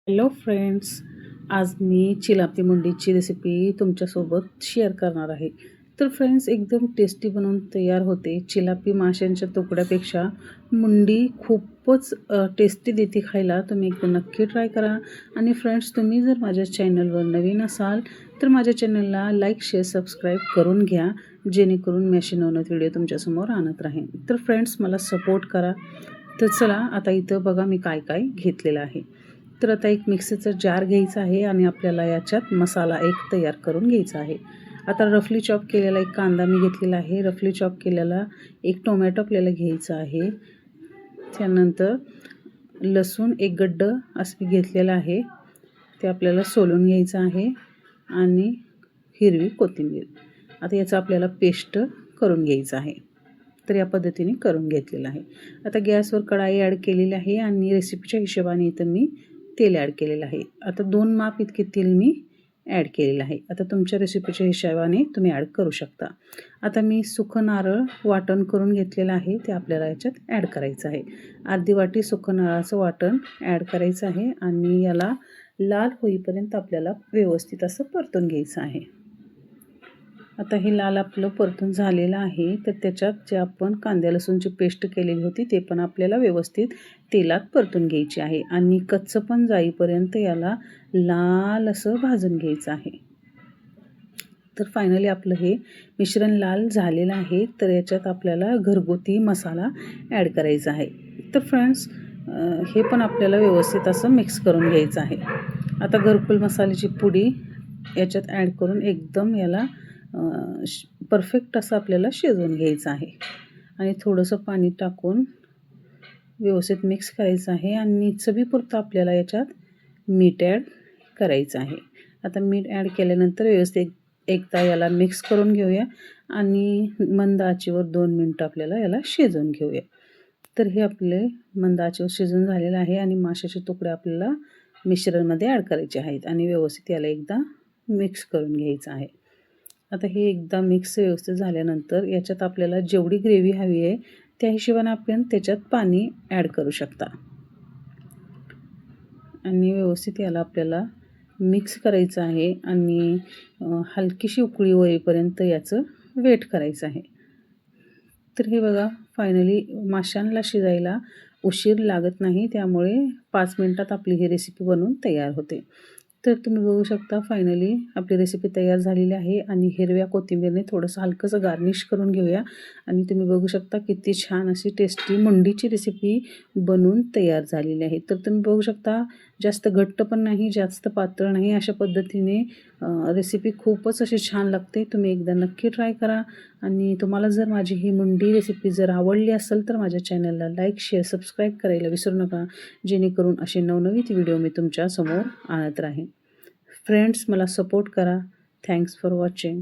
Hello friends, आज मी चिलापी मुंडीची recipe तुमच्यासोबत share करणार आहे. तर फ्रेंड्स, एकदम टेस्टी बनवून तयार होते. चिलापी माशांच्या तुकड्यापेक्षा मुंडी खूपच टेस्टी देते खायला. तुम्ही एकदा नक्की ट्राय करा. आणि फ्रेंड्स, तुम्ही जर माझ्या चॅनलवर नवीन असाल तर माझ्या चॅनलला लाईक, शेअर, सबस्क्राईब करून घ्या, जेणेकरून मी असे नवनवीन व्हिडिओ तुमच्यासमोर आणत राहीन. तर फ्रेंड्स, मला सपोर्ट करा. तर चला, आता इथं बघा मी काय काय घेतलेलं आहे. तर आता एक मिक्सरचा जार घ्यायचा आहे आणि आपल्याला याच्यात मसाला एक तयार करून घ्यायचा आहे. आता रफली चॉप केलेला एक कांदा मी घेतलेला आहे. रफली चॉप केलेला एक टोमॅटो आपल्याला घ्यायचा आहे. त्यानंतर लसूण एक गड्डं असं घेतलेलं आहे, ते आपल्याला सोलून घ्यायचं आहे. आणि हिरवी कोथिंबीर. आता याचं आपल्याला पेस्ट करून घ्यायचं आहे. तर या पद्धतीने करून घेतलेलं आहे. आता गॅसवर कढाई ॲड केलेली आहे आणि रेसिपीच्या हिशोबाने इथं मी तेल ॲड केलेलं आहे. आता 2 माप इतके तेल मी ॲड केलेलं आहे. आता तुमच्या रेसिपीच्या हिशोबाने तुम्ही ॲड करू शकता. आता मी सुकं नारळ वाटण करून घेतलेलं आहे, ते आपल्याला याच्यात ॲड करायचं आहे. अर्धी वाटी सुकं नारळाचं वाटण ॲड करायचं आहे आणि याला लाल होईपर्यंत आपल्याला व्यवस्थित असं परतून घ्यायचं आहे. आता हे लाल आपलं परतून झालेलं आहे. तर त्याच्यात जे आपण कांदा लसूणची पेस्ट केलेली होती ते पण आपल्याला व्यवस्थित तेलात परतून घ्यायची आहे आणि कच्चं पण जाईपर्यंत याला लाल असं भाजून घ्यायचं आहे. तर फायनली आपलं हे मिश्रण लाल झालेलं आहे. तर याच्यात आपल्याला घरगुती मसाला ॲड करायचा आहे. तर फ्रेंड्स, हे पण आपल्याला व्यवस्थित असं मिक्स करून घ्यायचं आहे. आता घरकुल मसाल्याची पुडी याच्यात ॲड करून एकदम याला परफेक्ट असं आपल्याला शिजवून घ्यायचं आहे. आणि थोडंसं पाणी टाकून व्यवस्थित मिक्स करायचं आहे आणि चवीपुरतं आपल्याला याच्यात मीठ ॲड करायचं आहे. आता मीठ ॲड केल्यानंतर व्यवस्थित एकदा याला मिक्स करून घेऊया आणि मंद आचेवर 2 मिनटं आपल्याला याला शिजवून घेऊया. तर हे आपले मंद आचेवर शिजून झालेलं आहे आणि माशाचे तुकडे आपल्याला मिश्रणमध्ये ॲड करायचे आहेत आणि व्यवस्थित याला एकदा मिक्स करून घ्यायचं आहे. आता हे एकदा मिक्स व्यवस्थित झाल्यानंतर याच्यात आपल्याला जेवढी ग्रेव्ही हवी आहे त्या हिशोबाने आपण त्याच्यात पाणी ॲड करू शकता. आणि व्यवस्थित याला आपल्याला मिक्स करायचं आहे आणि हलकीशी उकळी होईपर्यंत याचं वेट करायचं आहे. तर हे बघा, फायनली माशांना शिजायला उशीर लागत नाही, त्यामुळे 5 मिनटात आपली ही रेसिपी बनवून तयार होते. तर तुम्ही बघू शकता, फायनली आपली रेसिपी तयार झालेली आहे आणि हिरव्या कोथिंबीरने थोडंसं हलकंसं गार्निश करून घेऊया. आणि तुम्ही बघू शकता किती छान अशी टेस्टी मुंडीची रेसिपी बनवून तयार झालेली आहे. तर तुम्ही बघू शकता, जास्त घट्ट पण नाही, जास्त पातळ नाही, अशा पद्धतीने रेसिपी खूपच अशी छान लागते. तुम्ही एकदा नक्की ट्राय करा. आणि तुम्हाला जर माझी ही मुंडी रेसिपी जर आवडली असेल तर माझ्या चॅनलला लाईक, शेअर, सबस्क्राईब करायला विसरू नका, जेणेकरून असे नवनवीन व्हिडिओ मी तुमच्यासमोर आणत राहीन. फ्रेंड्स, मला सपोर्ट करा. Thanks for watching.